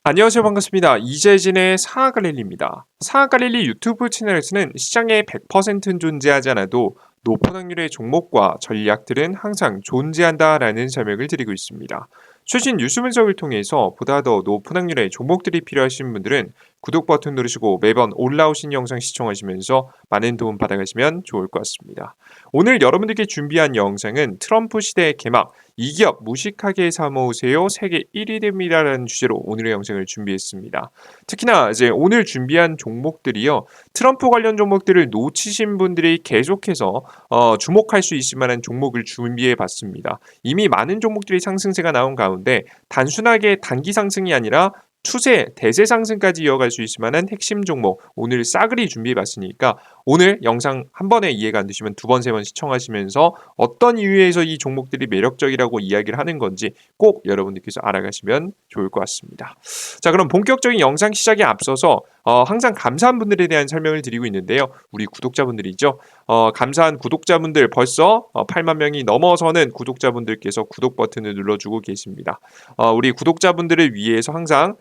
안녕하세요. 반갑습니다. 이재진의 상하갈릴리입니다. 상하갈릴리 유튜브 채널에서는 시장에 100%는 존재하지 않아도 높은 확률의 종목과 전략들은 항상 존재한다라는 설명을 드리고 있습니다. 최신 뉴스 분석을 통해서 보다 더 높은 확률의 종목들이 필요하신 분들은 구독 버튼 누르시고 매번 올라오신 영상 시청하시면서 많은 도움 받아가시면 좋을 것 같습니다. 오늘 여러분들께 준비한 영상은 트럼프 시대의 개막, 이 기업 무식하게 사모으세요. 세계 1위 됩니다라는 주제로 오늘의 영상을 준비했습니다. 특히나 이제 오늘 준비한 종목들이요. 트럼프 관련 종목들을 놓치신 분들이 계속해서 주목할 수 있을 만한 종목을 준비해 봤습니다. 이미 많은 종목들이 상승세가 나온 가운데 단순하게 단기 상승이 아니라 추세, 대세 상승까지 이어갈 수 있을 만한 핵심 종목 오늘 싸그리 준비해 봤으니까 오늘 영상 한 번에 이해가 안 되시면 두 번, 세 번 시청하시면서 어떤 이유에서 이 종목들이 매력적이라고 이야기를 하는 건지 꼭 여러분들께서 알아가시면 좋을 것 같습니다. 자, 그럼 본격적인 영상 시작에 앞서서 항상 감사한 분들에 대한 설명을 드리고 있는데요. 우리 구독자분들이죠. 감사한 구독자분들 벌써 8만 명이 넘어서는 구독자분들께서 구독 버튼을 눌러주고 계십니다. 우리 구독자분들을 위해서 항상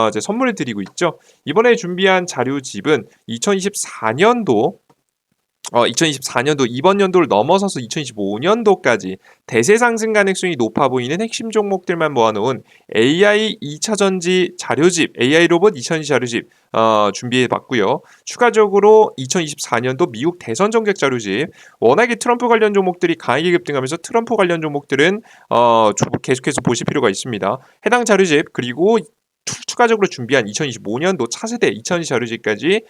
이제 선물을 드리고 있죠. 이번에 준비한 자료집은 2024년도 이번 연도를 넘어서서 2025년도까지 대세 상승 가능성이 높아 보이는 핵심 종목들만 모아놓은 AI 2차 전지 자료집, AI 로봇 2020 자료집 준비해 봤고요. 추가적으로 2024년도 미국 대선 정책 자료집, 워낙에 트럼프 관련 종목들이 강하게 급등하면서 트럼프 관련 종목들은 계속해서 보실 필요가 있습니다. 해당 자료집 그리고 추가적으로 준비한 2025년도 차세대 2020 자료집까지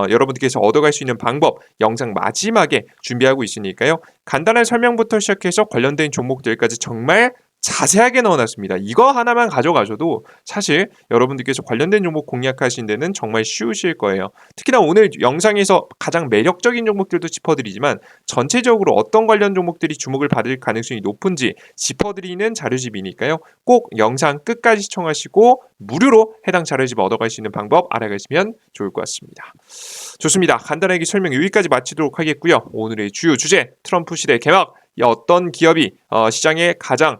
여러분들께서 얻어갈 수 있는 방법 영상 마지막에 준비하고 있으니까요. 간단한 설명부터 시작해서 관련된 종목들까지 정말 자세하게 넣어놨습니다. 이거 하나만 가져가셔도 사실 여러분들께서 관련된 종목 공략하신 데는 정말 쉬우실 거예요. 특히나 오늘 영상에서 가장 매력적인 종목들도 짚어드리지만 전체적으로 어떤 관련 종목들이 주목을 받을 가능성이 높은지 짚어드리는 자료집이니까요. 꼭 영상 끝까지 시청하시고 무료로 해당 자료집 얻어갈 수 있는 방법 알아가시면 좋을 것 같습니다. 좋습니다. 간단하게 설명 여기까지 마치도록 하겠고요. 오늘의 주요 주제 트럼프 시대 개막, 어떤 기업이 시장에 가장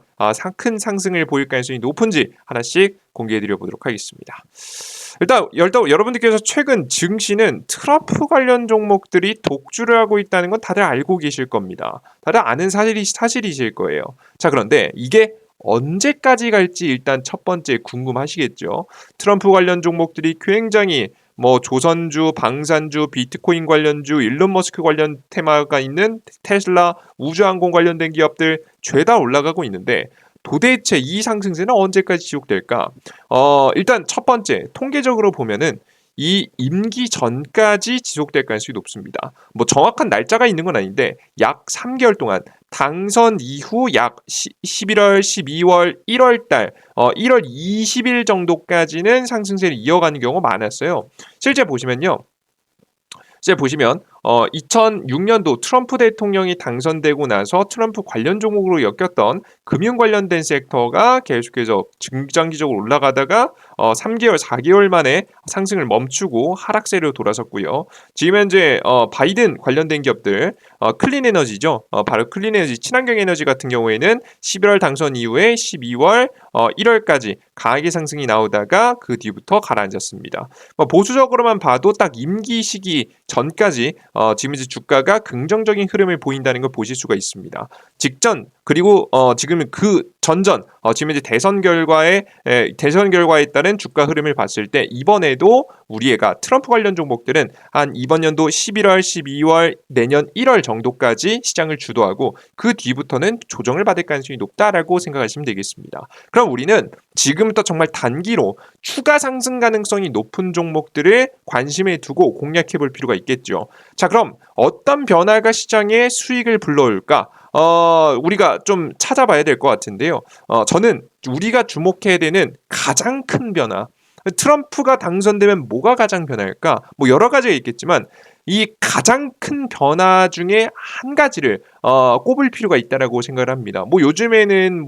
큰 상승을 보일 가능성이 높은지 하나씩 공개해드려 보도록 하겠습니다. 일단 여러분들께서 최근 증시는 트럼프 관련 종목들이 독주를 하고 있다는 건 다들 알고 계실 겁니다. 다들 아는 사실이실 거예요. 자, 그런데 이게 언제까지 갈지 일단 첫 번째 궁금하시겠죠. 트럼프 관련 종목들이 굉장히 조선주, 방산주, 비트코인 관련주, 일론 머스크 관련 테마가 있는 테슬라, 우주항공 관련된 기업들 죄다 올라가고 있는데 도대체 이 상승세는 언제까지 지속될까? 일단 첫 번째 통계적으로 보면은 이 임기 전까지 지속될 가능성이 높습니다. 정확한 날짜가 있는 건 아닌데 약 3개월 동안 당선 이후 약 11월, 12월, 1월 달 1월 20일 정도까지는 상승세를 이어가는 경우가 많았어요. 실제 보시면 2006년도 트럼프 대통령이 당선되고 나서 트럼프 관련 종목으로 엮였던 금융 관련된 섹터가 계속해서 중장기적으로 올라가다가 3개월, 4개월 만에 상승을 멈추고 하락세로 돌아섰고요. 지금 현재 바이든 관련된 기업들 클린 에너지죠. 바로 클린 에너지, 친환경 에너지 같은 경우에는 11월 당선 이후에 12월, 1월까지 강하게 상승이 나오다가 그 뒤부터 가라앉았습니다. 보수적으로만 봐도 딱 임기 시기 전까지 지금 이제 주가가 긍정적인 흐름을 보인다는 걸 보실 수가 있습니다. 직전 그리고 지금 그 전전 지금 이제 대선 결과에 따른 주가 흐름을 봤을 때 이번에도 우리가 트럼프 관련 종목들은 한 이번 연도 11월, 12월, 내년 1월 정도까지 시장을 주도하고 그 뒤부터는 조정을 받을 가능성이 높다라고 생각하시면 되겠습니다. 그럼 우리는 지금부터 정말 단기로 추가 상승 가능성이 높은 종목들을 관심에 두고 공략해 볼 필요가 있겠죠. 자, 그럼 어떤 변화가 시장에 수익을 불러올까? 우리가 좀 찾아봐야 될 것 같은데요. 저는 우리가 주목해야 되는 가장 큰 변화, 트럼프가 당선되면 뭐가 가장 변할까? 여러 가지가 있겠지만 이 가장 큰 변화 중에 한 가지를 꼽을 필요가 있다라고 생각을 합니다. 요즘에는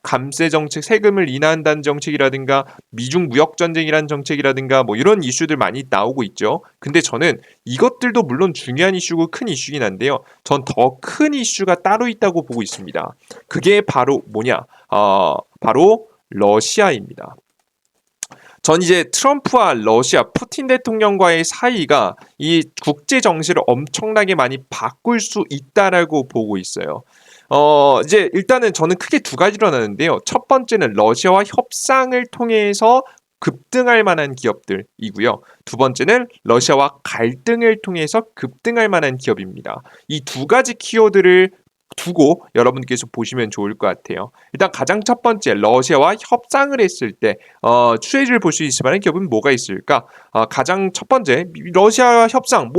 감세 정책, 세금을 인하한다는 정책이라든가 미중 무역 전쟁이라는 정책이라든가 이런 이슈들 많이 나오고 있죠. 근데 저는 이것들도 물론 중요한 이슈고 큰 이슈긴 한데요. 전 더 큰 이슈가 따로 있다고 보고 있습니다. 그게 바로 뭐냐? 바로 러시아입니다. 전 이제 트럼프와 러시아 푸틴 대통령과의 사이가 이 국제 정세를 엄청나게 많이 바꿀 수 있다라고 보고 있어요. 이제 일단은 저는 크게 두 가지로 나누는데요. 첫 번째는 러시아와 협상을 통해서 급등할 만한 기업들이고요. 두 번째는 러시아와 갈등을 통해서 급등할 만한 기업입니다. 이 두 가지 키워드를 두고 여러분께서 보시면 좋을 것 같아요. 일단 가장 첫 번째, 러시아와 협상을 했을 때 추이를 볼 수 있을 만한 기업은 뭐가 있을까? 가장 첫 번째, 러시아와 협상,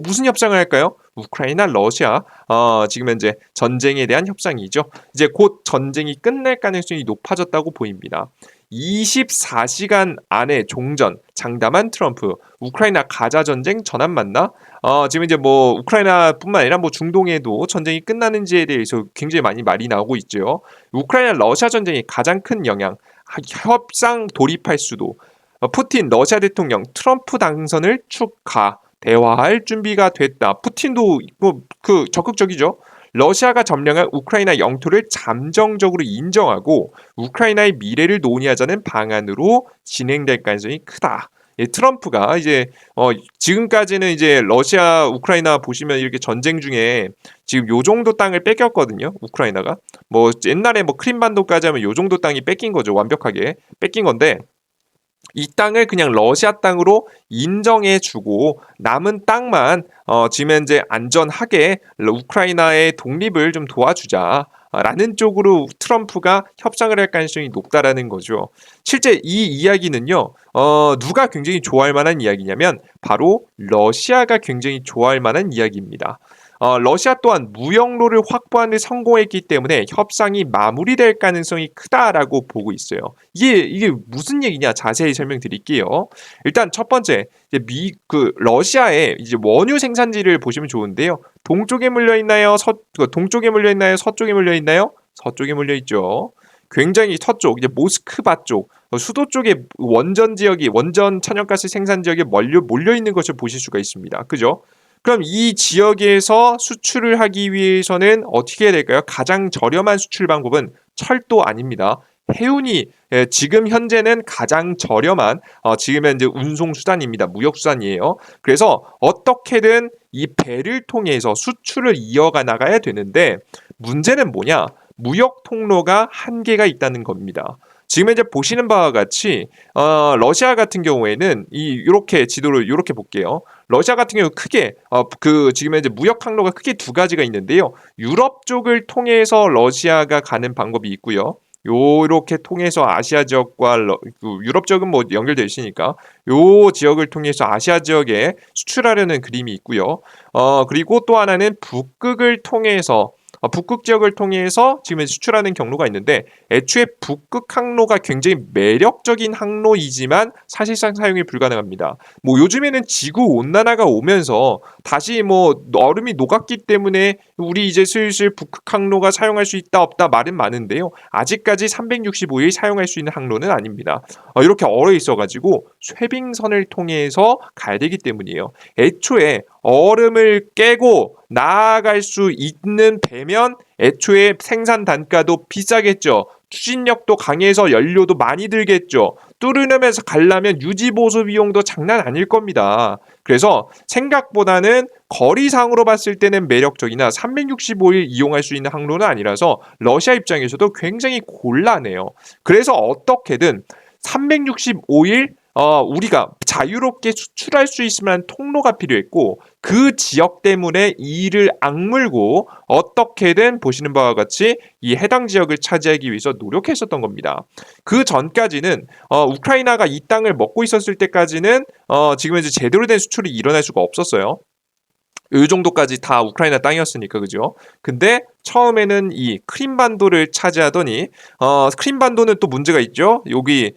무슨 협상을 할까요? 우크라이나, 러시아, 지금 현재 전쟁에 대한 협상이죠. 이제 곧 전쟁이 끝날 가능성이 높아졌다고 보입니다. 24시간 안에 종전, 장담한 트럼프, 우크라이나 가자 전쟁 전환 맞나? 지금 이제 뭐 우크라이나뿐만 아니라 뭐 중동에도 전쟁이 끝나는지에 대해서 굉장히 많이 말이 나오고 있죠. 우크라이나 러시아 전쟁이 가장 큰 영향, 협상 돌입할 수도, 푸틴 러시아 대통령 트럼프 당선을 축하, 대화할 준비가 됐다. 푸틴도 그 적극적이죠. 러시아가 점령한 우크라이나 영토를 잠정적으로 인정하고 우크라이나의 미래를 논의하자는 방안으로 진행될 가능성이 크다. 예, 트럼프가 이제 지금까지는 이제 러시아 우크라이나 보시면 이렇게 전쟁 중에 지금 요 정도 땅을 뺏겼거든요. 우크라이나가 뭐 옛날에 뭐 크림반도까지 하면 요 정도 땅이 뺏긴 거죠. 완벽하게 뺏긴 건데 이 땅을 그냥 러시아 땅으로 인정해주고 남은 땅만 지금 현재 안전하게 우크라이나의 독립을 좀 도와주자. 라는 쪽으로 트럼프가 협상을 할 가능성이 높다라는 거죠. 실제 이 이야기는요, 누가 굉장히 좋아할 만한 이야기냐면 바로 러시아가 굉장히 좋아할 만한 이야기입니다. 러시아 또한 무역로를 확보하는 데 성공했기 때문에 협상이 마무리될 가능성이 크다라고 보고 있어요. 이게 무슨 얘기냐 자세히 설명드릴게요. 일단 첫 번째 이제 러시아의 이제 원유 생산지를 보시면 좋은데요. 동쪽에 물려 있나요? 동쪽에 물려 있나요? 서쪽에 물려 있나요? 서쪽에 물려 있죠. 굉장히 서쪽 이제 모스크바 쪽 수도 쪽에 원전 지역이 원전 천연가스 생산 지역에 몰려 있는 것을 보실 수가 있습니다. 그죠? 그럼 이 지역에서 수출을 하기 위해서는 어떻게 해야 될까요? 가장 저렴한 수출 방법은 철도 아닙니다. 해운이 지금 현재는 가장 저렴한 지금 현재 운송 수단입니다. 무역 수단이에요. 그래서 어떻게든 이 배를 통해서 수출을 이어가 나가야 되는데 문제는 뭐냐? 무역 통로가 한계가 있다는 겁니다. 지금 이제 보시는 바와 같이 러시아 같은 경우에는 이렇게 지도를 이렇게 볼게요. 러시아 같은 경우 크게 지금 이제 무역 항로가 크게 두 가지가 있는데요. 유럽 쪽을 통해서 러시아가 가는 방법이 있고요. 요렇게 통해서 아시아 지역과 유럽 지역은 뭐 연결되어 있으니까 요 지역을 통해서 아시아 지역에 수출하려는 그림이 있고요. 그리고 또 하나는 북극을 통해서 북극 지역을 통해서 지금 수출하는 경로가 있는데 애초에 북극 항로가 굉장히 매력적인 항로이지만 사실상 사용이 불가능합니다. 뭐 요즘에는 지구 온난화가 오면서 다시 뭐 얼음이 녹았기 때문에 우리 이제 슬슬 북극 항로가 사용할 수 있다 없다 말은 많은데요. 아직까지 365일 사용할 수 있는 항로는 아닙니다. 이렇게 얼어 있어가지고 쇠빙선을 통해서 가야 되기 때문이에요. 애초에 얼음을 깨고 나아갈 수 있는 배면 애초에 생산 단가도 비싸겠죠. 추진력도 강해서 연료도 많이 들겠죠. 뚫으면서 가려면 유지 보수 비용도 장난 아닐 겁니다. 그래서 생각보다는 거리상으로 봤을 때는 매력적이나 365일 이용할 수 있는 항로는 아니라서 러시아 입장에서도 굉장히 곤란해요. 그래서 어떻게든 365일 우리가 자유롭게 수출할 수 있을 만한 통로가 필요했고 그 지역 때문에 이를 악물고 어떻게든 보시는 바와 같이 이 해당 지역을 차지하기 위해서 노력했었던 겁니다. 그 전까지는 우크라이나가 이 땅을 먹고 있었을 때까지는 지금 이제 제대로 된 수출이 일어날 수가 없었어요. 이 정도까지 다 우크라이나 땅이었으니까 그죠? 근데 처음에는 이 크림반도를 차지하더니 크림반도는 또 문제가 있죠. 여기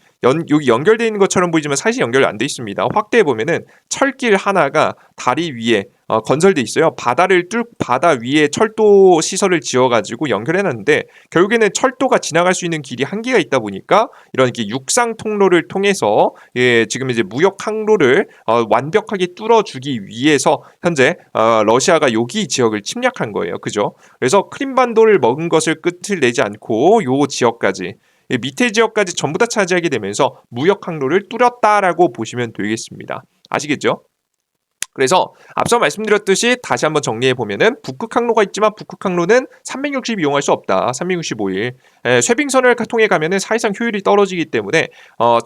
연결되어 있는 것처럼 보이지만 사실 연결 안 돼 있습니다. 확대해 보면은 철길 하나가 다리 위에 건설돼 있어요. 바다 위에 철도 시설을 지어가지고 연결해놨는데 결국에는 철도가 지나갈 수 있는 길이 한계가 있다 보니까 이런 이렇게 육상 통로를 통해서 지금 이제 무역 항로를 완벽하게 뚫어주기 위해서 현재 러시아가 여기 지역을 침략한 거예요. 그죠? 그래서 크림반도를 먹은 것을 끝을 내지 않고 요 지역까지 이 밑에 지역까지 전부 다 차지하게 되면서 무역 항로를 뚫었다라고 보시면 되겠습니다. 아시겠죠? 그래서 앞서 말씀드렸듯이 다시 한번 정리해 보면은 북극 항로가 있지만 북극 항로는 360 이용할 수 없다. 365일 쇠빙선을 통해 가면은 사실상 효율이 떨어지기 때문에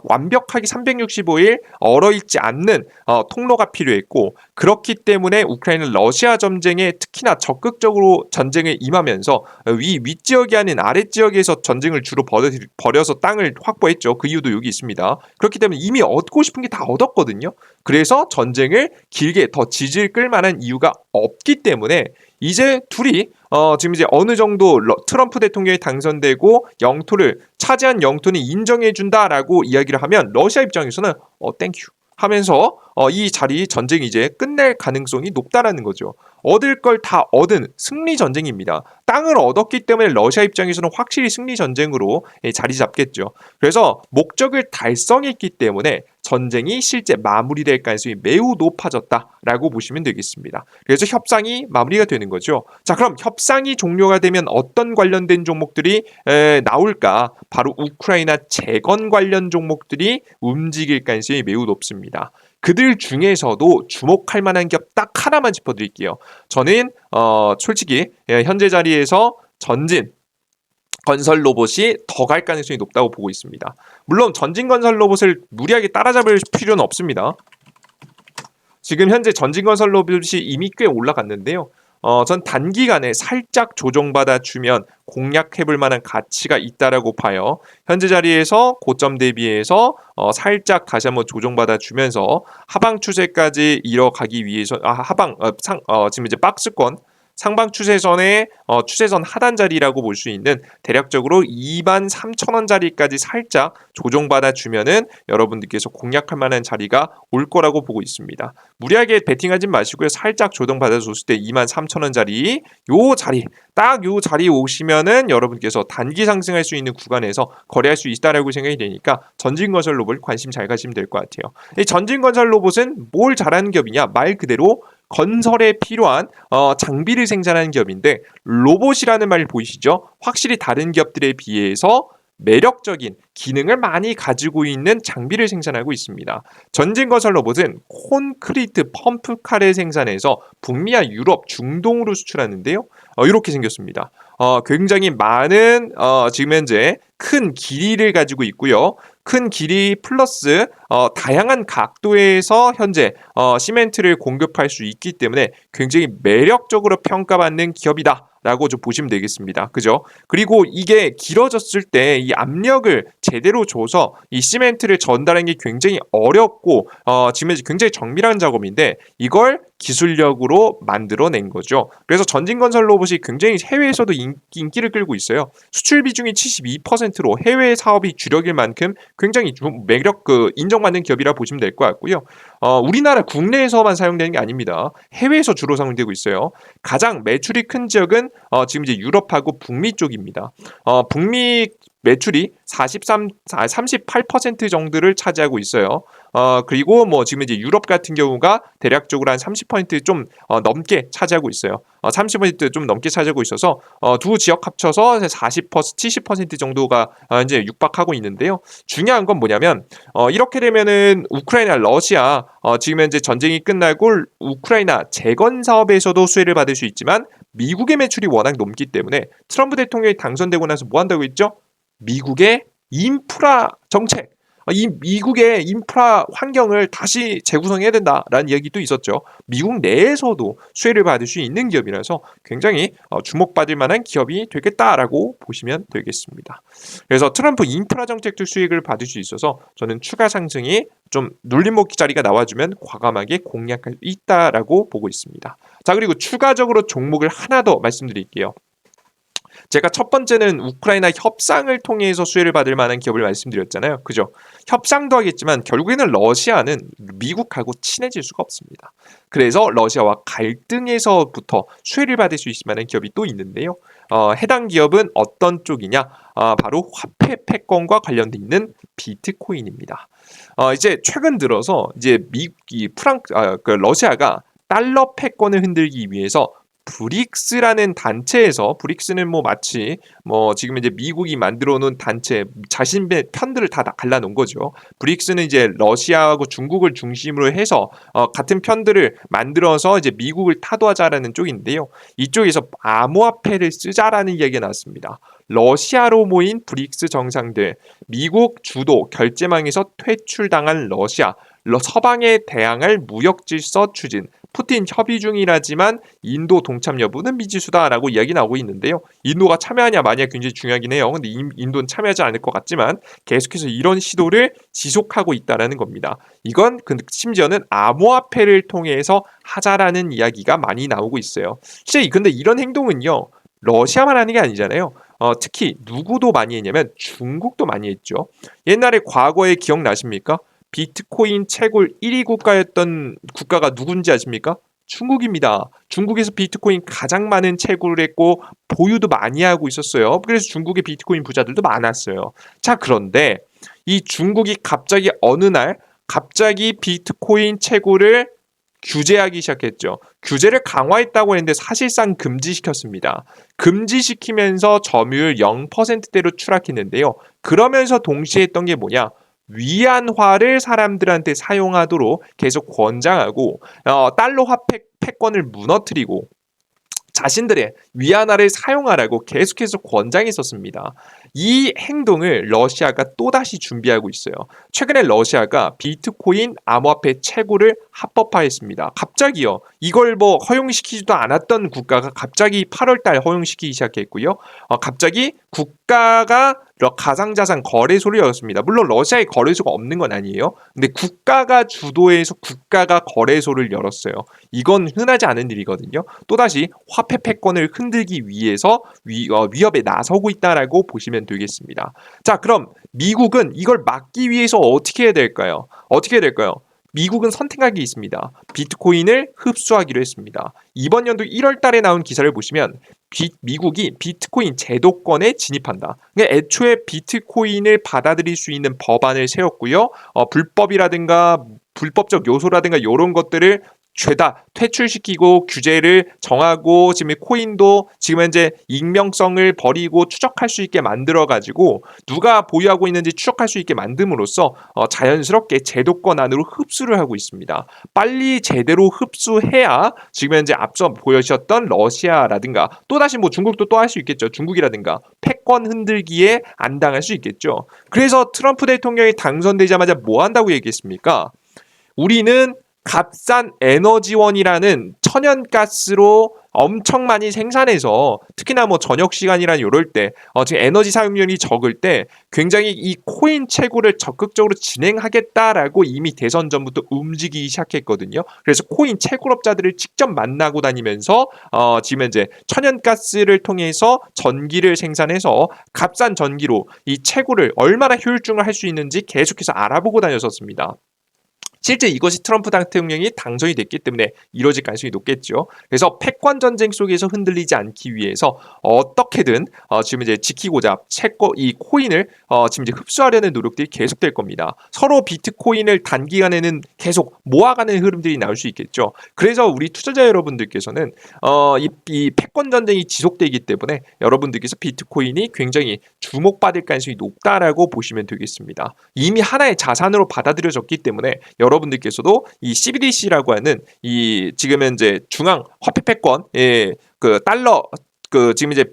완벽하게 365일 얼어있지 않는 통로가 필요했고, 그렇기 때문에 우크라이나 러시아 전쟁에 특히나 적극적으로 전쟁에 임하면서 윗지역이 아닌 아랫지역에서 전쟁을 주로 벌여서 땅을 확보했죠. 그 이유도 여기 있습니다. 그렇기 때문에 이미 얻고 싶은 게 다 얻었거든요. 그래서 전쟁을 길게 더 질질 끌 만한 이유가 없기 때문에 이제 둘이 지금 이제 어느 정도 트럼프 대통령이 당선되고 영토를 차지한 영토는 인정해준다라고 이야기를 하면 러시아 입장에서는 땡큐 하면서 이 자리 전쟁이 이제 끝낼 가능성이 높다라는 거죠. 얻을 걸 다 얻은 승리 전쟁입니다. 땅을 얻었기 때문에 러시아 입장에서는 확실히 승리 전쟁으로 자리 잡겠죠. 그래서 목적을 달성했기 때문에 전쟁이 실제 마무리될 가능성이 매우 높아졌다라고 보시면 되겠습니다. 그래서 협상이 마무리가 되는 거죠. 자, 그럼 협상이 종료가 되면 어떤 관련된 종목들이 나올까? 바로 우크라이나 재건 관련 종목들이 움직일 가능성이 매우 높습니다. 그들 중에서도 주목할 만한 기업 딱 하나만 짚어드릴게요. 저는 솔직히 현재 자리에서 전진 건설 로봇이 더 갈 가능성이 높다고 보고 있습니다. 물론 전진 건설 로봇을 무리하게 따라잡을 필요는 없습니다. 지금 현재 전진 건설 로봇이 이미 꽤 올라갔는데요. 전 단기간에 살짝 조정받아 주면 공략해볼 만한 가치가 있다라고 봐요. 현재 자리에서 고점 대비해서 살짝 다시 한번 조정받아 주면서 하방 추세까지 이뤄가기 위해서 지금 이제 박스권 상방 추세선의 추세선 하단 자리라고 볼 수 있는 대략적으로 23,000원 자리까지 살짝 조정받아 주면은 여러분들께서 공략할 만한 자리가 올 거라고 보고 있습니다. 무리하게 베팅하지 마시고요. 살짝 조정받아 줬을 때 23,000원 자리, 요 자리 딱 요 자리에 오시면은 여러분께서 단기 상승할 수 있는 구간에서 거래할 수 있다라고 생각이 되니까 전진건설 로봇 관심 잘 가시면 될 것 같아요. 이 전진건설 로봇은 뭘 잘하는 기업이냐? 말 그대로 건설에 필요한 장비를 생산하는 기업인데, 로봇이라는 말 보이시죠? 확실히 다른 기업들에 비해서 매력적인 기능을 많이 가지고 있는 장비를 생산하고 있습니다. 전진건설 로봇은 콘크리트 펌프카를 생산해서 북미와 유럽, 중동으로 수출하는데요. 이렇게 생겼습니다. 굉장히 많은 지금 현재 큰 길이를 가지고 있고요. 큰 길이 플러스 다양한 각도에서 현재 시멘트를 공급할 수 있기 때문에 굉장히 매력적으로 평가받는 기업이다 라고 좀 보시면 되겠습니다. 그죠? 그리고 이게 길어졌을 때 이 압력을 제대로 줘서 이 시멘트를 전달하는 게 굉장히 어렵고 지금 굉장히 정밀한 작업인데 이걸 기술력으로 만들어낸 거죠. 그래서 전진건설 로봇이 굉장히 해외에서도 인기를 끌고 있어요. 수출 비중이 72%로 해외 사업이 주력일 만큼 굉장히 매력 인정받는 기업이라 보시면 될 것 같고요. 우리나라 국내에서만 사용되는 게 아닙니다. 해외에서 주로 사용되고 있어요. 가장 매출이 큰 지역은 지금 이제 유럽하고 북미 쪽입니다. 북미 매출이 38% 정도를 차지하고 있어요. 그리고 뭐 지금 이제 유럽 같은 경우가 대략적으로 한 30%좀 넘게 차지하고 있어요. 30%좀 넘게 차지하고 있어서 두 지역 합쳐서 40%, 70% 정도가 이제 육박하고 있는데요. 중요한 건 뭐냐면 이렇게 되면은 우크라이나, 러시아 지금 현재 전쟁이 끝나고 우크라이나 재건 사업에서도 수혜를 받을 수 있지만 미국의 매출이 워낙 높기 때문에 트럼프 대통령이 당선되고 나서 뭐 한다고 했죠? 미국의 인프라 정책, 이 미국의 인프라 환경을 다시 재구성해야 된다라는 이야기도 있었죠. 미국 내에서도 수혜를 받을 수 있는 기업이라서 굉장히 주목받을 만한 기업이 되겠다라고 보시면 되겠습니다. 그래서 트럼프 인프라 정책도 수익을 받을 수 있어서 저는 추가 상승이 좀 눌림목 자리가 나와주면 과감하게 공략할 수 있다라고 보고 있습니다. 자, 그리고 추가적으로 종목을 하나 더 말씀드릴게요. 제가 첫 번째는 우크라이나 협상을 통해서 수혜를 받을 만한 기업을 말씀드렸잖아요. 그죠? 협상도 하겠지만 결국에는 러시아는 미국하고 친해질 수가 없습니다. 그래서 러시아와 갈등에서부터 수혜를 받을 수 있을 만한 기업이 또 있는데요. 해당 기업은 어떤 쪽이냐? 바로 화폐 패권과 관련돼 있는 비트코인입니다. 이제 최근 들어서 이제 러시아가 달러 패권을 흔들기 위해서 브릭스라는 단체에서 브릭스는 뭐 마치 뭐 지금 이제 미국이 만들어 놓은 단체 자신의 편들을 다 갈라 놓은 거죠. 브릭스는 이제 러시아하고 중국을 중심으로 해서 같은 편들을 만들어서 이제 미국을 타도하자라는 쪽인데요. 이쪽에서 암호화폐를 쓰자라는 이야기가 나왔습니다. 러시아로 모인 브릭스 정상들, 미국 주도 결제망에서 퇴출당한 러시아, 서방에 대항할 무역 질서 추진, 푸틴 협의 중이라지만 인도 동참 여부는 미지수다라고 이야기 나오고 있는데요. 인도가 참여하냐 마냐 굉장히 중요하긴 해요. 근데 인도는 참여하지 않을 것 같지만 계속해서 이런 시도를 지속하고 있다라는 겁니다. 이건 심지어는 암호화폐를 통해서 하자라는 이야기가 많이 나오고 있어요. 실제 근데 이런 행동은요. 러시아만 하는 게 아니잖아요. 특히 누구도 많이 했냐면 중국도 많이 했죠. 옛날에 과거에 기억나십니까? 비트코인 채굴 1위 국가였던 국가가 누군지 아십니까? 중국입니다. 중국에서 비트코인 가장 많은 채굴을 했고 보유도 많이 하고 있었어요. 그래서 중국의 비트코인 부자들도 많았어요. 자, 그런데 이 중국이 갑자기 어느 날 갑자기 비트코인 채굴을 규제하기 시작했죠. 규제를 강화했다고 했는데 사실상 금지시켰습니다. 금지시키면서 점유율 0%대로 추락했는데요. 그러면서 동시에 했던 게 뭐냐? 위안화를 사람들한테 사용하도록 계속 권장하고 달러 화폐 패권을 무너뜨리고 자신들의 위안화를 사용하라고 계속해서 권장했었습니다. 이 행동을 러시아가 또다시 준비하고 있어요. 최근에 러시아가 비트코인 암호화폐 채굴을 합법화했습니다. 갑자기요. 이걸 뭐 허용시키지도 않았던 국가가 갑자기 8월 달 허용시키기 시작했고요. 갑자기 국가가 가상자산 거래소를 열었습니다. 물론 러시아에 거래소가 없는 건 아니에요. 근데 국가가 주도해서 국가가 거래소를 열었어요. 이건 흔하지 않은 일이거든요. 또다시 화폐 패권을 흔들기 위해서 위협에 나서고 있다라고 보시면 되겠습니다. 자, 그럼 미국은 이걸 막기 위해서 어떻게 해야 될까요? 어떻게 해야 될까요? 미국은 선택할 게 있습니다. 비트코인을 흡수하기로 했습니다. 이번 연도 1월 달에 나온 기사를 보시면 미국이 비트코인 제도권에 진입한다. 그러니까 애초에 비트코인을 받아들일 수 있는 법안을 세웠고요. 불법이라든가 불법적 요소라든가 이런 것들을 죄다 퇴출시키고 규제를 정하고 지금 코인도 지금 현재 익명성을 버리고 추적할 수 있게 만들어 가지고 누가 보유하고 있는지 추적할 수 있게 만듦으로써 자연스럽게 제도권 안으로 흡수를 하고 있습니다. 빨리 제대로 흡수해야 지금 현재 앞서 보여주셨던 러시아라든가 또다시 뭐 중국도 또 할 수 있겠죠. 중국이라든가 패권 흔들기에 안 당할 수 있겠죠. 그래서 트럼프 대통령이 당선되자마자 뭐 한다고 얘기했습니까? 우리는 값싼 에너지원이라는 천연가스로 엄청 많이 생산해서 특히나 뭐 저녁 시간이란 요럴 때 지금 에너지 사용량이 적을 때 굉장히 이 코인 채굴을 적극적으로 진행하겠다라고 이미 대선 전부터 움직이기 시작했거든요. 그래서 코인 채굴업자들을 직접 만나고 다니면서 지금 이제 천연가스를 통해서 전기를 생산해서 값싼 전기로 이 채굴을 얼마나 효율적으로 할 수 있는지 계속해서 알아보고 다녔었습니다. 실제 이것이 트럼프 대통령이 당선이 됐기 때문에 이루어질 가능성이 높겠죠. 그래서 패권 전쟁 속에서 흔들리지 않기 위해서 어떻게든 지금 이제 지키고자 이 코인을 지금 이제 흡수하려는 노력들이 계속될 겁니다. 서로 비트코인을 단기간에는 계속 모아가는 흐름들이 나올 수 있겠죠. 그래서 우리 투자자 여러분들께서는 이 패권 전쟁이 지속되기 때문에 여러분들께서 비트코인이 굉장히 주목받을 가능성이 높다라고 보시면 되겠습니다. 이미 하나의 자산으로 받아들여졌기 때문에 여러분들께서도 이 CBDC라고 하는 이 지금 현재 중앙 화폐 패권의 그 달러 지금 이제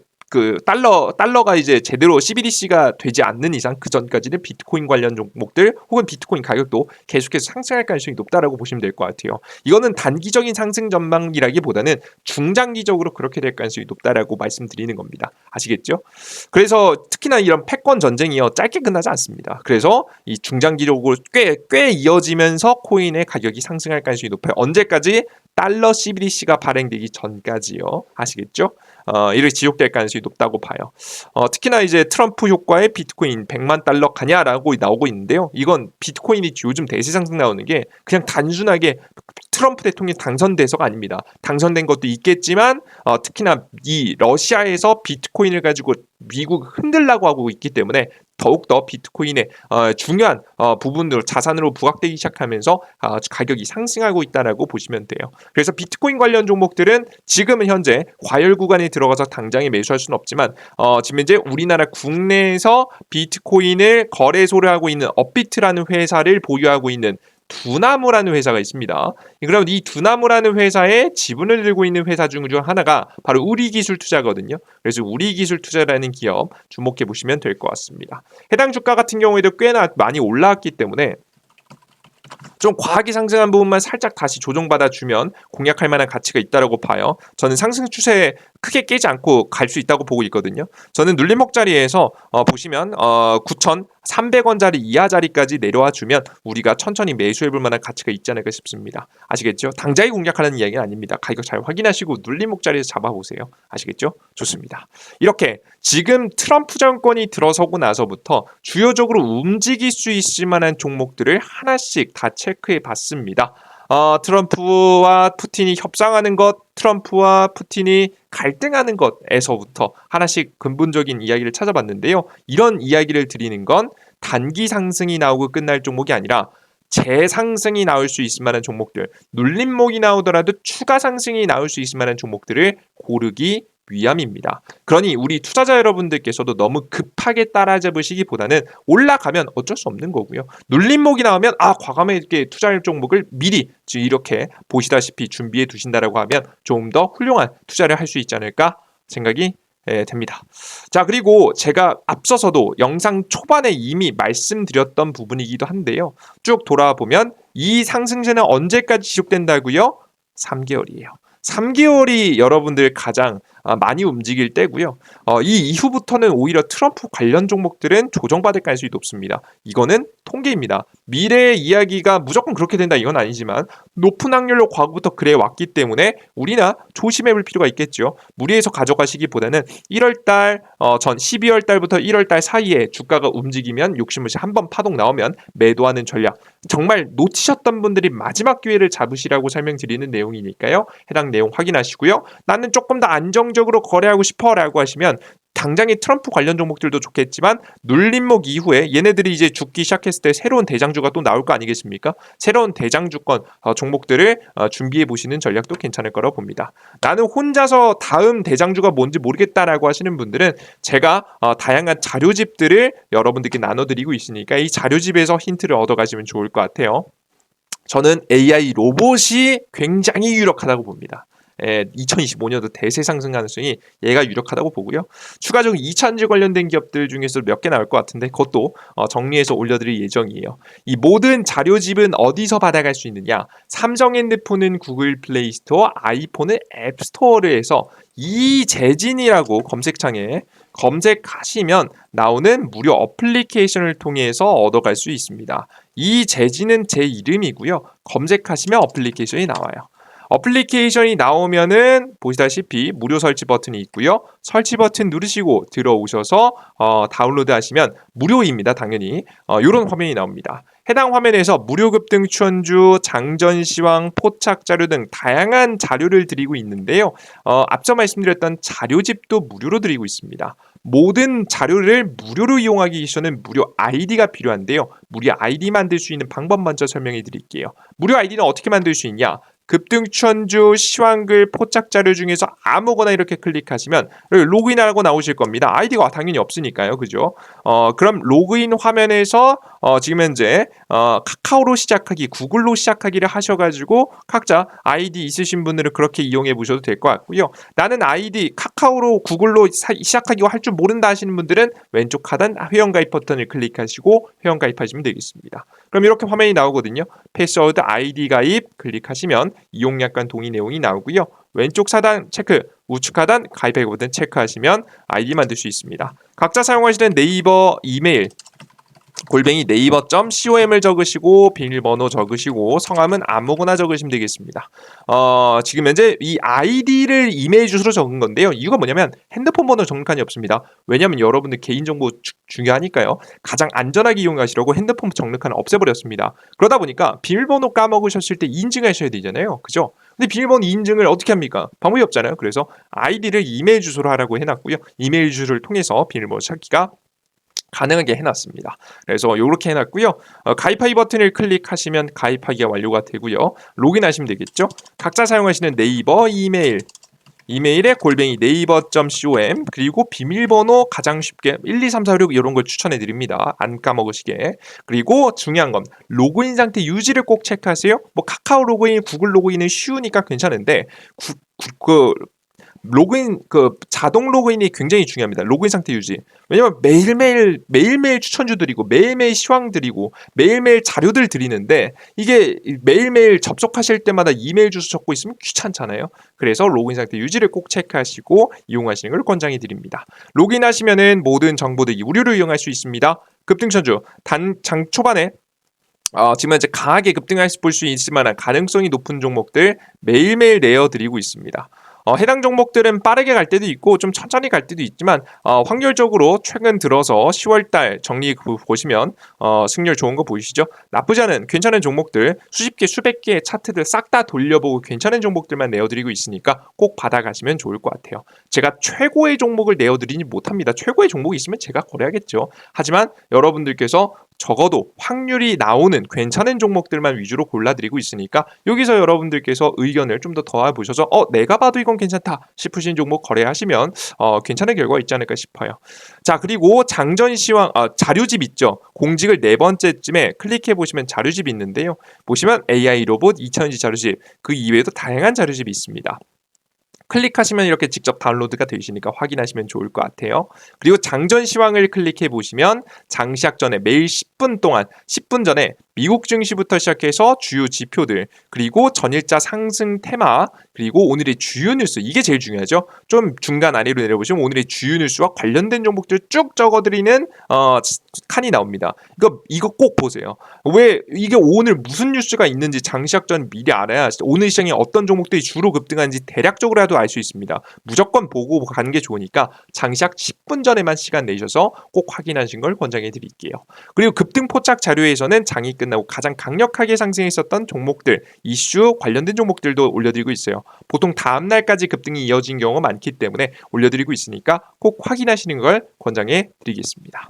달러가 이제 제대로 CBDC가 되지 않는 이상 그 전까지는 비트코인 관련 종목들 혹은 비트코인 가격도 계속해서 상승할 가능성이 높다라고 보시면 될 것 같아요. 이거는 단기적인 상승 전망이라기보다는 중장기적으로 그렇게 될 가능성이 높다라고 말씀드리는 겁니다. 아시겠죠? 그래서 특히나 이런 패권 전쟁이요 짧게 끝나지 않습니다. 그래서 이 중장기적으로 꽤 이어지면서 코인의 가격이 상승할 가능성이 높아요. 언제까지? 달러 CBDC가 발행되기 전까지요. 아시겠죠? 이렇게 지속될 가능성이 높다고 봐요. 특히나 이제 트럼프 효과의 비트코인 100만 달러 가냐라고 나오고 있는데요. 이건 비트코인이 요즘 대세 상승 나오는 게 그냥 단순하게 트럼프 대통령이 당선돼서가 아닙니다. 당선된 것도 있겠지만 특히나 이 러시아에서 비트코인을 가지고 미국 흔들라고 하고 있기 때문에 더욱더 비트코인의 중요한 부분으로 자산으로 부각되기 시작하면서 가격이 상승하고 있다라고 보시면 돼요. 그래서 비트코인 관련 종목들은 지금은 현재 과열 구간에 들어가서 당장에 매수할 수는 없지만 지금 현재 우리나라 국내에서 비트코인을 거래소를 하고 있는 업비트라는 회사를 보유하고 있는 두나무라는 회사가 있습니다. 그럼 이 두나무라는 회사의 지분을 들고 있는 회사 중 하나가 바로 우리기술투자거든요. 그래서 우리기술투자라는 기업 주목해 보시면 될 것 같습니다. 해당 주가 같은 경우에도 꽤나 많이 올라왔기 때문에 좀 과하게 상승한 부분만 살짝 다시 조정받아 주면 공략할 만한 가치가 있다라고 봐요. 저는 상승 추세에 크게 깨지 않고 갈 수 있다고 보고 있거든요. 저는 눌림목 자리에서 보시면 9,300원짜리 이하 자리까지 내려와 주면 우리가 천천히 매수해 볼 만한 가치가 있지 않을까 싶습니다. 아시겠죠? 당장에 공략하는 이야기는 아닙니다. 가격 잘 확인하시고 눌림목 자리에서 잡아보세요. 아시겠죠? 좋습니다. 이렇게 지금 트럼프 정권이 들어서고 나서부터 주요적으로 움직일 수 있을 만한 종목들을 하나씩 다 체크해 봤습니다. 트럼프와 푸틴이 협상하는 것, 트럼프와 푸틴이 갈등하는 것에서부터 하나씩 근본적인 이야기를 찾아봤는데요. 이런 이야기를 드리는 건 단기 상승이 나오고 끝날 종목이 아니라 재상승이 나올 수 있을 만한 종목들, 눌림목이 나오더라도 추가 상승이 나올 수 있을 만한 종목들을 고르기 위함입니다. 그러니 우리 투자자 여러분들께서도 너무 급하게 따라잡으시기보다는 올라가면 어쩔 수 없는 거고요. 눌림목이 나오면 과감하게 이렇게 투자할 종목을 미리 이렇게 보시다시피 준비해 두신다라고 하면 좀 더 훌륭한 투자를 할 수 있지 않을까 생각이 됩니다. 자, 그리고 제가 앞서서도 영상 초반에 이미 말씀드렸던 부분이기도 한데요. 쭉 돌아보면 이 상승세는 언제까지 지속된다고요? 3개월이에요. 3개월이 여러분들 가장 많이 움직일 때고요. 이 이후부터는 오히려 트럼프 관련 종목들은 조정받을 가능성이 높습니다. 이거는 통계입니다. 미래의 이야기가 무조건 그렇게 된다 이건 아니지만 높은 확률로 과거부터 그래 왔기 때문에 우리나 조심해 볼 필요가 있겠죠. 무리해서 가져가시기보다는 1월달 전 12월달부터 1월달 사이에 주가가 움직이면 욕심없이 한번 파동 나오면 매도하는 전략. 정말 놓치셨던 분들이 마지막 기회를 잡으시라고 설명드리는 내용이니까요. 해당 내용 확인하시고요. 나는 조금 더 안정적으로 거래하고 싶어라고 하시면 당장의 트럼프 관련 종목들도 좋겠지만 눌림목 이후에 얘네들이 이제 죽기 시작했을 때 새로운 대장주가 또 나올 거 아니겠습니까? 새로운 대장주권 종목들을 준비해 보시는 전략도 괜찮을 거라고 봅니다. 나는 혼자서 다음 대장주가 뭔지 모르겠다라고 하시는 분들은 제가 다양한 자료집들을 여러분들께 나눠드리고 있으니까 이 자료집에서 힌트를 얻어가시면 좋을 것 같아요. 저는 AI 로봇이 굉장히 유력하다고 봅니다. 2025년도 대세 상승 가능성이 얘가 유력하다고 보고요. 추가적으로 2차전지 관련된 기업들 중에서 몇 개 나올 것 같은데 그것도 정리해서 올려드릴 예정이에요. 이 모든 자료집은 어디서 받아갈 수 있느냐? 삼성 핸드폰은 구글 플레이 스토어, 아이폰은 앱 스토어를 해서 이재진이라고 검색창에 검색하시면 나오는 무료 어플리케이션을 통해서 얻어갈 수 있습니다. 이재진은 제 이름이고요. 검색하시면 어플리케이션이 나와요. 어플리케이션이 나오면은 보시다시피 무료 설치 버튼이 있고요. 설치 버튼 누르시고 들어오셔서 다운로드 하시면 무료입니다. 당연히 이런 화면이 나옵니다. 해당 화면에서 무료 급등 추천주, 장전 시황, 포착 자료 등 다양한 자료를 드리고 있는데요. 앞서 말씀드렸던 자료집도 무료로 드리고 있습니다. 모든 자료를 무료로 이용하기 위해서는 무료 아이디가 필요한데요. 무료 아이디 만들 수 있는 방법 먼저 설명해 드릴게요. 무료 아이디는 어떻게 만들 수 있냐? 급등 추천주, 시황글, 포착 자료 중에서 아무거나 이렇게 클릭하시면 로그인하고 나오실 겁니다. 아이디가 당연히 없으니까요. 그죠? 그럼 로그인 화면에서 지금 현재 카카오로 시작하기, 구글로 시작하기를 하셔가지고 각자 아이디 있으신 분들은 그렇게 이용해 보셔도 될 것 같고요. 나는 아이디 카카오로 구글로 시작하기 할 줄 모른다 하시는 분들은 왼쪽 하단 회원가입 버튼을 클릭하시고 회원가입하시면 되겠습니다. 그럼 이렇게 화면이 나오거든요. 패스워드 아이디 가입 클릭하시면 이용약관 동의 내용이 나오고요. 왼쪽 사단 체크, 우측 하단 가입해 버튼 체크하시면 아이디 만들 수 있습니다. 각자 사용하시는 네이버 이메일 골뱅이 네이버.com을 적으시고 비밀번호 적으시고 성함은 아무거나 적으시면 되겠습니다. 지금 현재 이 아이디를 이메일 주소로 적은 건데요. 이유가 뭐냐면 핸드폰 번호 정칸이 없습니다. 왜냐하면 여러분들 개인정보 중요하니까요. 가장 안전하게 이용하시려고 핸드폰 정칸을 없애버렸습니다. 그러다 보니까 비밀번호 까먹으셨을 때 인증하셔야 되잖아요. 그죠? 근데 비밀번호 인증을 어떻게 합니까? 방법이 없잖아요. 그래서 아이디를 이메일 주소로 하라고 해놨고요. 이메일 주소를 통해서 비밀번호 찾기가 가능하게 해놨습니다. 그래서 이렇게 해놨고요. 가입하기 버튼을 클릭하시면 가입하기가 완료가 되고요. 로그인하시면 되겠죠. 각자 사용하시는 네이버 이메일에 골뱅이 네이버.com 그리고 비밀번호 가장 쉽게 1, 2, 3, 4, 6 이런 걸 추천해 드립니다. 안 까먹으시게. 그리고 중요한 건 로그인 상태 유지를 꼭 체크하세요. 뭐 카카오 로그인, 구글 로그인은 쉬우니까 괜찮은데 로그인 자동 로그인이 굉장히 중요합니다. 로그인 상태 유지. 왜냐면 매일매일 추천주 드리고 매일매일 시황 드리고 매일매일 자료들 드리는데 이게 매일매일 접속하실 때마다 이메일 주소 적고 있으면 귀찮잖아요. 그래서 로그인 상태 유지를 꼭 체크하시고 이용하시는 걸 권장해 드립니다. 로그인하시면은 모든 정보들이 무료로 이용할 수 있습니다. 급등천주 장 초반에 지금 현재 강하게 급등할 볼 수 있을 만한 가능성이 높은 종목들 매일매일 내어드리고 있습니다. 해당 종목들은 빠르게 갈 때도 있고 좀 천천히 갈 때도 있지만 확률적으로 최근 들어서 10월달 정리 보시면 승률 좋은 거 보이시죠? 나쁘지 않은 괜찮은 종목들 수십 개 수백 개의 차트들 싹 다 돌려보고 괜찮은 종목들만 내어드리고 있으니까 꼭 받아가시면 좋을 것 같아요. 제가 최고의 종목을 내어드리지 못합니다. 최고의 종목이 있으면 제가 거래하겠죠. 하지만 여러분들께서 적어도 확률이 나오는 괜찮은 종목들만 위주로 골라드리고 있으니까 여기서 여러분들께서 의견을 좀 더 더해보셔서 내가 봐도 이건 괜찮다 싶으신 종목 거래하시면 괜찮은 결과가 있지 않을까 싶어요. 자, 그리고 장전 시황 자료집 있죠. 공직을 네 번째쯤에 클릭해 보시면 자료집이 있는데요. 보시면 AI 로봇 2000지 자료집 그 이외에도 다양한 자료집이 있습니다. 클릭하시면 이렇게 직접 다운로드가 되시니까 확인하시면 좋을 것 같아요. 그리고 장전 시황을 클릭해 보시면 장시작 전에 매일 10분 동안 10분 전에 미국 증시부터 시작해서 주요 지표들 그리고 전일자 상승 테마 그리고 오늘의 주요 뉴스 이게 제일 중요하죠. 좀 중간 아래로 내려보시면 오늘의 주요 뉴스와 관련된 종목들 쭉 적어드리는 칸이 나옵니다. 이거 꼭 보세요. 왜 이게 오늘 무슨 뉴스가 있는지 장시작 전 미리 알아야 오늘 시장에 어떤 종목들이 주로 급등하는지 대략적으로라도 알 수 있습니다. 무조건 보고 가는 게 좋으니까 장시작 10분 전에만 시간 내셔서 꼭 확인하신 걸 권장해 드릴게요. 그리고 급등 포착 자료에서는 장이 끝나고 가장 강력하게 상승했었던 종목들, 이슈 관련된 종목들도 올려드리고 있어요. 보통 다음 날까지 급등이 이어진 경우가 많기 때문에 올려드리고 있으니까 꼭 확인하시는 걸 권장해 드리겠습니다.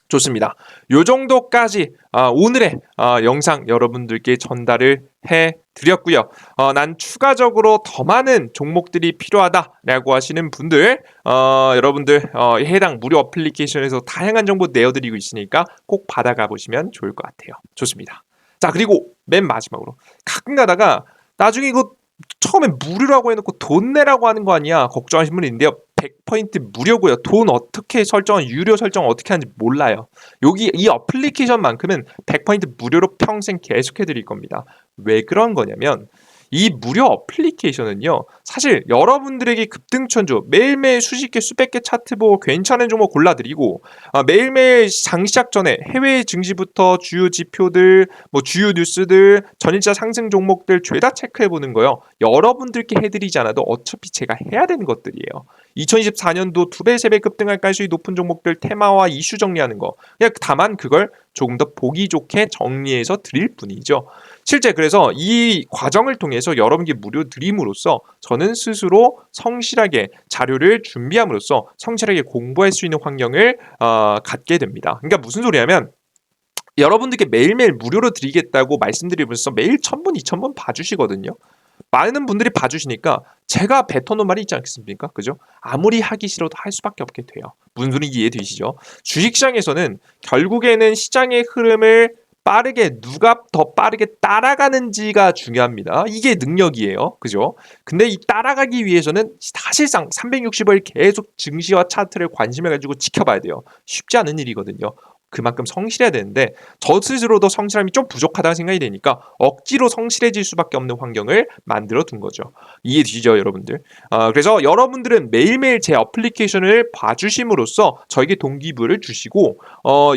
좋습니다. 요 정도까지 오늘의 영상 여러분들께 전달을 해드렸고요. 난 추가적으로 더 많은 종목들이 필요하다라고 하시는 분들 여러분들 해당 무료 어플리케이션에서 다양한 정보 내어드리고 있으니까 꼭 받아가 보시면 좋을 것 같아요. 좋습니다. 자, 그리고 맨 마지막으로 가끔 가다가 나중에 이거 처음에 무료라고 해놓고 돈 내라고 하는 거 아니야 걱정하시는 분이 있는데요. 100포인트 무료고요. 돈 어떻게 설정한 유료 설정 어떻게 하는지 몰라요. 여기 이 어플리케이션만큼은 100포인트 무료로 평생 계속해 드릴 겁니다. 왜 그런 거냐면 이 무료 어플리케이션은요. 사실 여러분들에게 급등천주 매일매일 수십 개 수백 개 차트 보고 괜찮은 종목 골라드리고 매일매일 장시작 전에 해외 증시부터 주요 지표들 뭐 주요 뉴스들 전일자 상승 종목들 죄다 체크해보는 거요. 여러분들께 해드리지 않아도 어차피 제가 해야 되는 것들이에요. 2024년도 2배, 3배 급등할 가능성이 높은 종목들 테마와 이슈 정리하는 거. 그냥 다만 그걸 조금 더 보기 좋게 정리해서 드릴 뿐이죠. 실제 그래서 이 과정을 통해서 여러분께 무료 드림으로써 저는 스스로 성실하게 자료를 준비함으로써 성실하게 공부할 수 있는 환경을 갖게 됩니다. 그러니까 무슨 소리냐면 여러분들께 매일매일 무료로 드리겠다고 말씀드리면서 매일 1000번, 2000번 봐주시거든요. 많은 분들이 봐주시니까 제가 뱉어놓은 말이 있지 않겠습니까? 그죠? 아무리 하기 싫어도 할 수밖에 없게 돼요. 무슨 소리인지 이해되시죠? 주식시장에서는 결국에는 시장의 흐름을 빠르게 누가 더 빠르게 따라가는지가 중요합니다. 이게 능력이에요. 그죠? 근데 이 따라가기 위해서는 사실상 360일 계속 증시와 차트를 관심을 가지고 지켜봐야 돼요. 쉽지 않은 일이거든요. 그만큼 성실해야 되는데 저 스스로도 성실함이 좀 부족하다는 생각이 되니까 억지로 성실해질 수밖에 없는 환경을 만들어 둔 거죠. 이해되시죠, 여러분들? 그래서 여러분들은 매일매일 제 어플리케이션을 봐주심으로써 저에게 동기부여를 주시고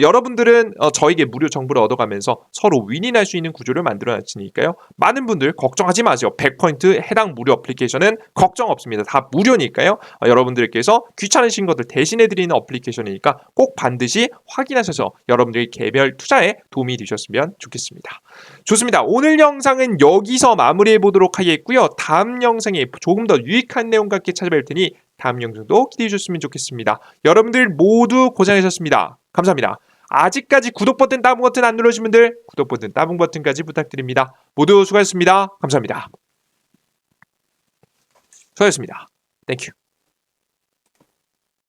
여러분들은 저에게 무료 정보를 얻어가면서 서로 윈윈할 수 있는 구조를 만들어 놨으니까요. 많은 분들 걱정하지 마세요. 100포인트 해당 무료 어플리케이션은 걱정 없습니다. 다 무료니까요. 여러분들께서 귀찮으신 것들 대신해드리는 어플리케이션이니까 꼭 반드시 확인하셔서 여러분들의 개별 투자에 도움이 되셨으면 좋겠습니다. 좋습니다. 오늘 영상은 여기서 마무리해 보도록 하겠고요. 다음 영상에 조금 더 유익한 내용과 함께 찾아뵐 테니 다음 영상도 기대해 주셨으면 좋겠습니다. 여러분들 모두 고생하셨습니다. 감사합니다. 아직까지 구독 버튼, 따봉 버튼 안 누르신 분들 구독 버튼, 따봉 버튼까지 부탁드립니다. 모두 수고하셨습니다. 감사합니다. 수고하셨습니다. 땡큐.